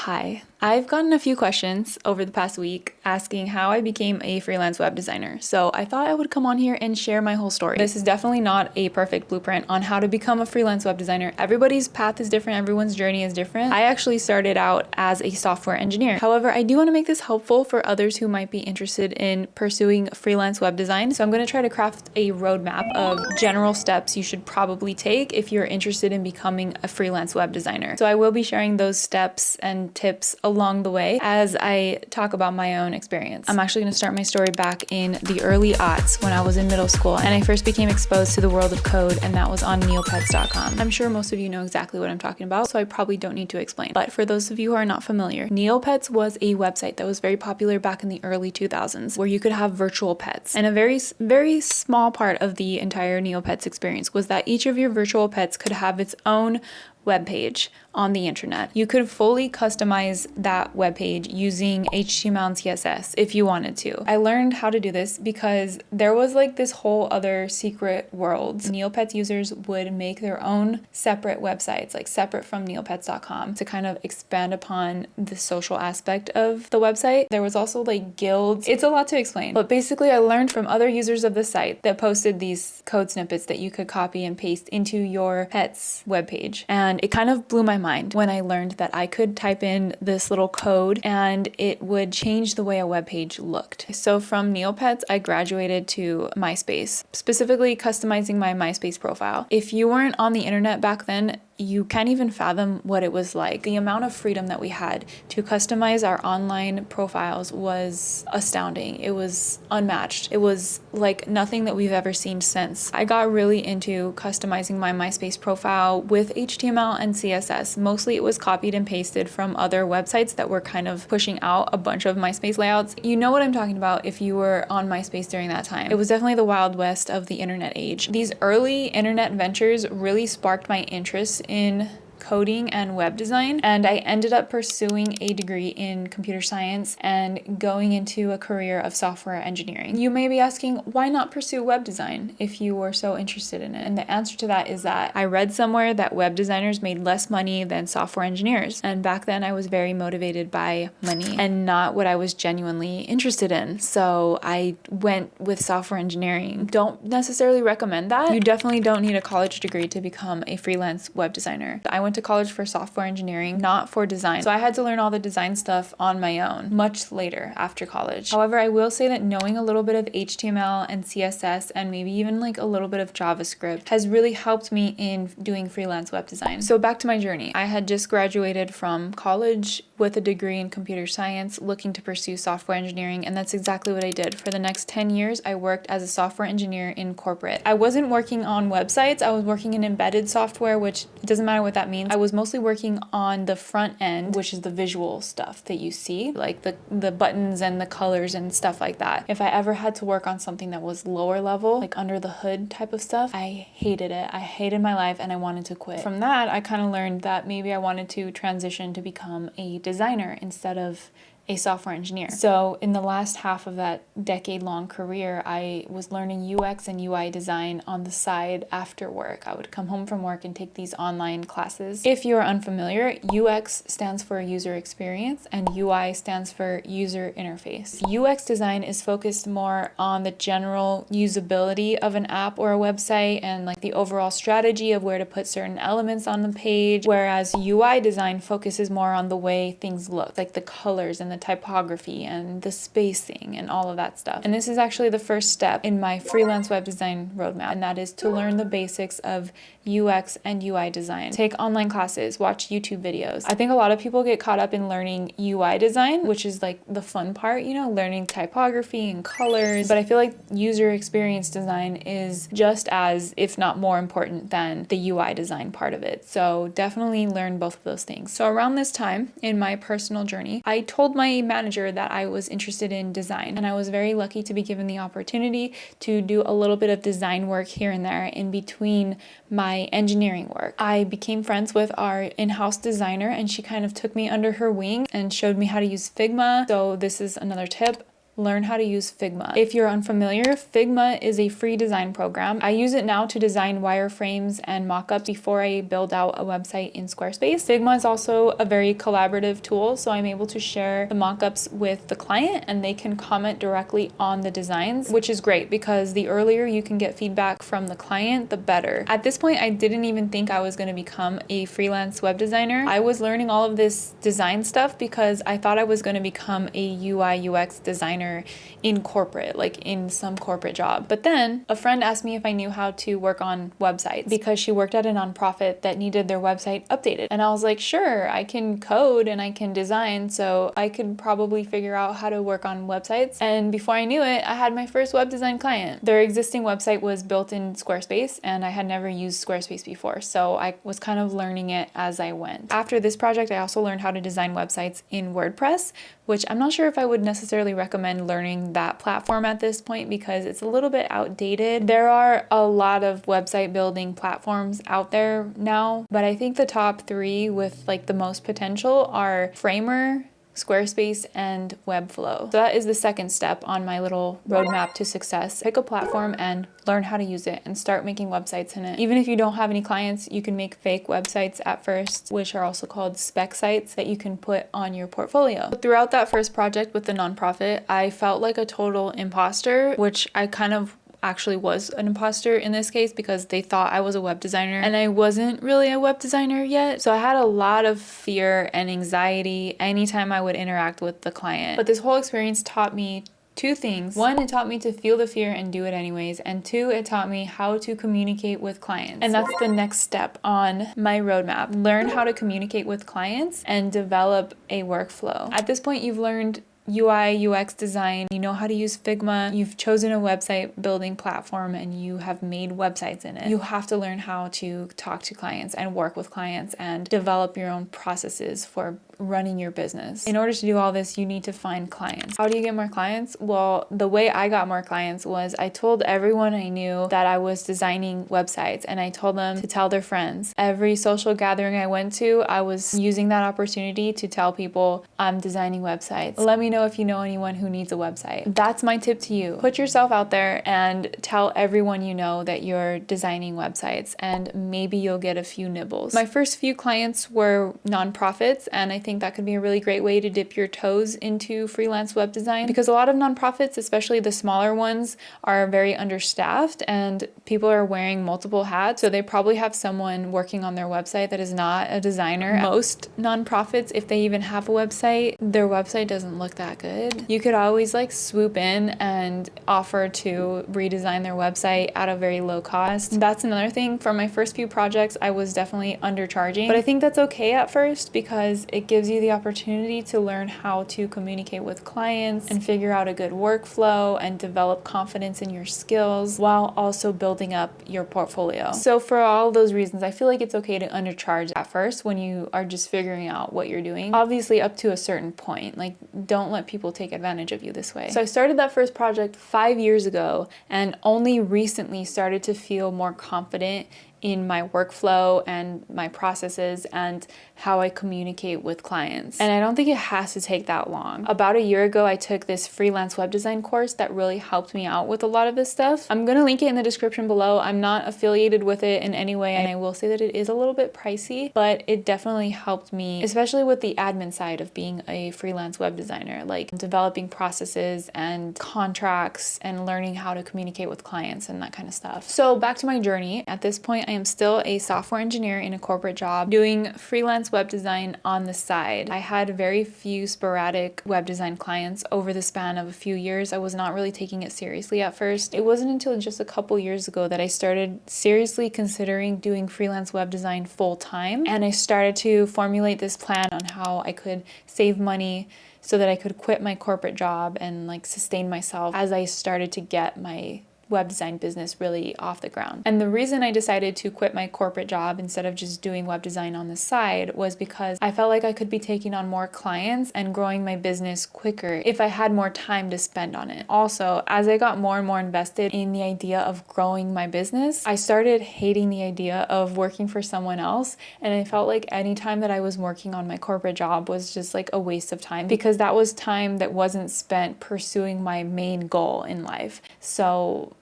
Hi. I've gotten a few questions over the past week asking how I became a freelance web designer. So I thought I would come on here and share my whole story. This is definitely not a perfect blueprint on how to become a freelance web designer. Everybody's path is different. Everyone's journey is different. I actually started out as a software engineer. However, I do want to make this helpful for others who might be interested in pursuing freelance web design. So I'm going to try to craft a roadmap of general steps you should probably take if you're interested in becoming a freelance web designer. So I will be sharing those steps and tips along the way as I talk about my own experience. I'm actually going to start my story back in the early aughts when I was in middle school and I first became exposed to the world of code, and that was on neopets.com. I'm sure most of you know exactly what I'm talking about, so I probably don't need to explain. But for those of you who are not familiar, Neopets was a website that was very popular back in the early 2000s where you could have virtual pets. And a very small part of the entire Neopets experience was that each of your virtual pets could have its own web page on the internet. You could fully customize that web page using HTML and CSS if you wanted to. I learned how to do this because there was like this whole other secret world. Neopets users would make their own separate websites, like separate from neopets.com, to kind of expand upon the social aspect of the website. There was also like guilds. It's a lot to explain, but basically I learned from other users of the site that posted these code snippets that you could copy and paste into your pet's webpage. And it kind of blew my mind when I learned that I could type in this little code and it would change the way a web page looked. So from Neopets, I graduated to MySpace, specifically customizing my MySpace profile. If you weren't on the internet back then, you can't even fathom what it was like. The amount of freedom that we had to customize our online profiles was astounding. It was unmatched. It was like nothing that we've ever seen since. I got really into customizing my MySpace profile with HTML and CSS. Mostly it was copied and pasted from other websites that were kind of pushing out a bunch of MySpace layouts. You know what I'm talking about if you were on MySpace during that time. It was definitely the Wild West of the internet age. These early internet ventures really sparked my interest in coding and web design, and I ended up pursuing a degree in computer science and going into a career of software engineering. You may be asking, why not pursue web design if you were so interested in it? And the answer to that is that I read somewhere that web designers made less money than software engineers, and back then I was very motivated by money and not what I was genuinely interested in. So I went with software engineering. Don't necessarily recommend that. You definitely don't need a college degree to become a freelance web designer. I went to college for software engineering, not for design. So I had to learn all the design stuff on my own much later after college. However, I will say that knowing a little bit of HTML and CSS and maybe even like a little bit of JavaScript has really helped me in doing freelance web design. So back to my journey. I had just graduated from college with a degree in computer science, looking to pursue software engineering, and that's exactly what I did. For the next 10 years, I worked as a software engineer in corporate. I wasn't working on websites, I was working in embedded software, which it doesn't matter what that means. I was mostly working on the front end, which is the visual stuff that you see, like the buttons and the colors and stuff like that. If I ever had to work on something that was lower level, like under the hood type of stuff, I hated it. I hated my life and I wanted to quit. From that, I kind of learned that maybe I wanted to transition to become a designer instead of a software engineer. So in the last half of that decade-long career, I was learning UX and UI design on the side after work. I would come home from work and take these online classes. If you're unfamiliar, UX stands for user experience and UI stands for user interface. UX design is focused more on the general usability of an app or a website and like the overall strategy of where to put certain elements on the page, whereas UI design focuses more on the way things look, like the colors and the typography and the spacing and all of that stuff. And this is actually the first step in my freelance web design roadmap, and that is to learn the basics of UX and UI design. Take online classes, watch YouTube videos. I think a lot of people get caught up in learning UI design, which is like the fun part, you know, learning typography and colors. But I feel like user experience design is just as, if not more important than the UI design part of it. So definitely learn both of those things. So around this time in my personal journey, I told my manager that I was interested in design, and I was very lucky to be given the opportunity to do a little bit of design work here and there in between my engineering work. I became friends with our in-house designer, and she kind of took me under her wing and showed me how to use Figma. So this is another tip. learn how to use Figma. If you're unfamiliar, Figma is a free design program. I use it now to design wireframes and mockups before I build out a website in Squarespace. Figma is also a very collaborative tool, so I'm able to share the mockups with the client and they can comment directly on the designs, which is great because the earlier you can get feedback from the client, the better. At this point, I didn't even think I was going to become a freelance web designer. I was learning all of this design stuff because I thought I was going to become a UI UX designer in corporate, like in some corporate job. But then a friend asked me if I knew how to work on websites because she worked at a nonprofit that needed their website updated. And I was like, sure, I can code and I can design, so I could probably figure out how to work on websites. And before I knew it, I had my first web design client. Their existing website was built in Squarespace and I had never used Squarespace before, so I was kind of learning it as I went. After this project, I also learned how to design websites in WordPress, which I'm not sure if I would necessarily recommend learning that platform at this point because it's a little bit outdated. There are a lot of website building platforms out there now, but I think the top three with like the most potential are Framer, Squarespace, and Webflow. So that is the second step on my little roadmap to success. Pick a platform and learn how to use it and start making websites in it. Even if you don't have any clients, you can make fake websites at first, which are also called spec sites that you can put on your portfolio. Throughout that first project with the nonprofit, I felt like a total imposter, which I kind of actually was an imposter in this case because they thought I was a web designer and I wasn't really a web designer yet. So I had a lot of fear and anxiety anytime I would interact with the client. But this whole experience taught me two things. One, it taught me to feel the fear and do it anyways. And two, it taught me how to communicate with clients. And that's the next step on my roadmap. Learn how to communicate with clients and develop a workflow. At this point, you've learned UI, UX design, you know how to use Figma, you've chosen a website building platform and you have made websites in it. You have to learn how to talk to clients and work with clients and develop your own processes for running your business. In order to do all this, you need to find clients. How do you get more clients? Well, the way I got more clients was I told everyone I knew that I was designing websites and I told them to tell their friends. Every social gathering I went to, I was using that opportunity to tell people I'm designing websites. Let me know if you know anyone who needs a website. That's my tip to you. Put yourself out there and tell everyone you know that you're designing websites and maybe you'll get a few nibbles. My first few clients were nonprofits and I think that could be a really great way to dip your toes into freelance web design because a lot of nonprofits, especially the smaller ones, are very understaffed and people are wearing multiple hats. So they probably have someone working on their website that is not a designer. Most nonprofits, if they even have a website, their website doesn't look that good. You could always like swoop in and offer to redesign their website at a very low cost. That's another thing. For my first few projects, I was definitely undercharging, but I think that's okay at first because it gives you the opportunity to learn how to communicate with clients and figure out a good workflow and develop confidence in your skills while also building up your portfolio. So for all those reasons, I feel like it's okay to undercharge at first when you are just figuring out what you're doing. Obviously up to a certain point, like don't let people take advantage of you this way. So I started that first project 5 years ago and only recently started to feel more confident in my workflow and my processes and how I communicate with clients. And I don't think it has to take that long. About a year ago, I took this freelance web design course that really helped me out with a lot of this stuff. I'm gonna link it in the description below. I'm not affiliated with it in any way, and I will say that it is a little bit pricey, but it definitely helped me, especially with the admin side of being a freelance web designer, like developing processes and contracts and learning how to communicate with clients and that kind of stuff. So back to my journey. At this point, I am still a software engineer in a corporate job doing freelance web design on the side. I had very few sporadic web design clients over the span of a few years. I was not really taking it seriously at first. It wasn't until just a couple years ago that I started seriously considering doing freelance web design full time. And I started to formulate this plan on how I could save money so that I could quit my corporate job and like sustain myself as I started to get my web design business really off the ground. And the reason I decided to quit my corporate job instead of just doing web design on the side was because I felt like I could be taking on more clients and growing my business quicker if I had more time to spend on it. Also, as I got more and more invested in the idea of growing my business, I started hating the idea of working for someone else, and I felt like any time that I was working on my corporate job was just like a waste of time, because that was time that wasn't spent pursuing my main goal in life. So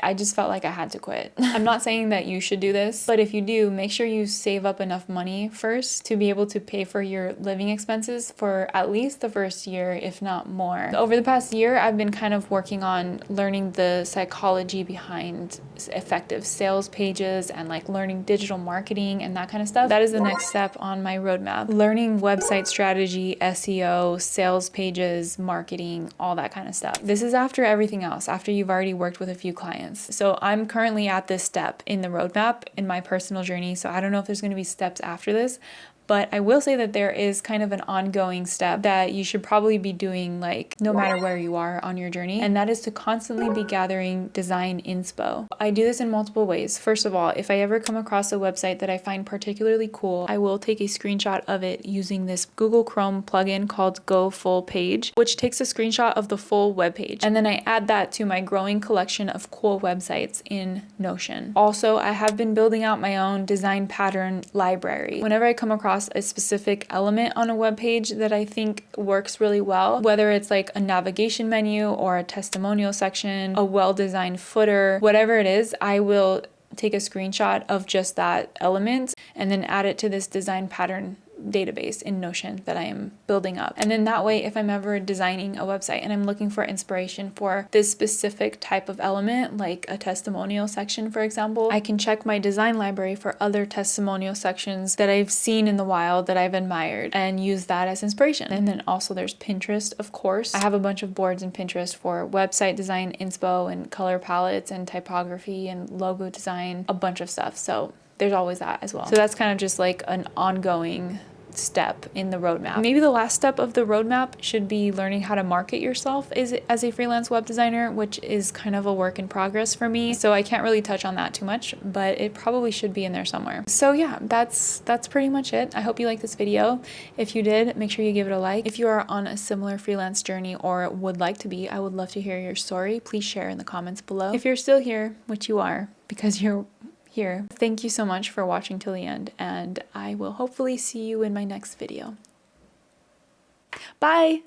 I just felt like I had to quit. I'm not saying that you should do this, but if you do, make sure you save up enough money first to be able to pay for your living expenses for at least the first year, if not more. Over the past year, I've been kind of working on learning the psychology behind effective sales pages and like learning digital marketing and that kind of stuff. That is the next step on my roadmap. Learning website strategy, SEO, sales pages, marketing, all that kind of stuff. This is after everything else, after you've already worked with a few clients. So I'm currently at this step in the roadmap in my personal journey. So I don't know if there's going to be steps after this, but I will say that there is kind of an ongoing step that you should probably be doing, like no matter where you are on your journey, and that is to constantly be gathering design inspo. I do this in multiple ways. First of all, if I ever come across a website that I find particularly cool, I will take a screenshot of it using this Google Chrome plugin called Go Full Page, which takes a screenshot of the full web page, and then I add that to my growing collection of cool websites in Notion. Also, I have been building out my own design pattern library. Whenever I come across a specific element on a web page that I think works really well, whether it's like a navigation menu or a testimonial section, a well-designed footer, whatever it is, I will take a screenshot of just that element and then add it to this design pattern database in Notion that I am building up. And then that way, if I'm ever designing a website and I'm looking for inspiration for this specific type of element, like a testimonial section, for example, I can check my design library for other testimonial sections that I've seen in the wild that I've admired and use that as inspiration. And then also there's Pinterest, of course. I have a bunch of boards in Pinterest for website design inspo and color palettes and typography and logo design, a bunch of stuff. So there's always that as well. So that's kind of just like an ongoing step in the roadmap. Maybe the last step of the roadmap should be learning how to market yourself as a freelance web designer, which is kind of a work in progress for me. So I can't really touch on that too much, but it probably should be in there somewhere. So yeah, that's pretty much it. I hope you liked this video. If you did, make sure you give it a like. If you are on a similar freelance journey or would like to be, I would love to hear your story. Please share in the comments below. If you're still here, which you are, because you're here. Thank you so much for watching till the end, and I will hopefully see you in my next video. Bye!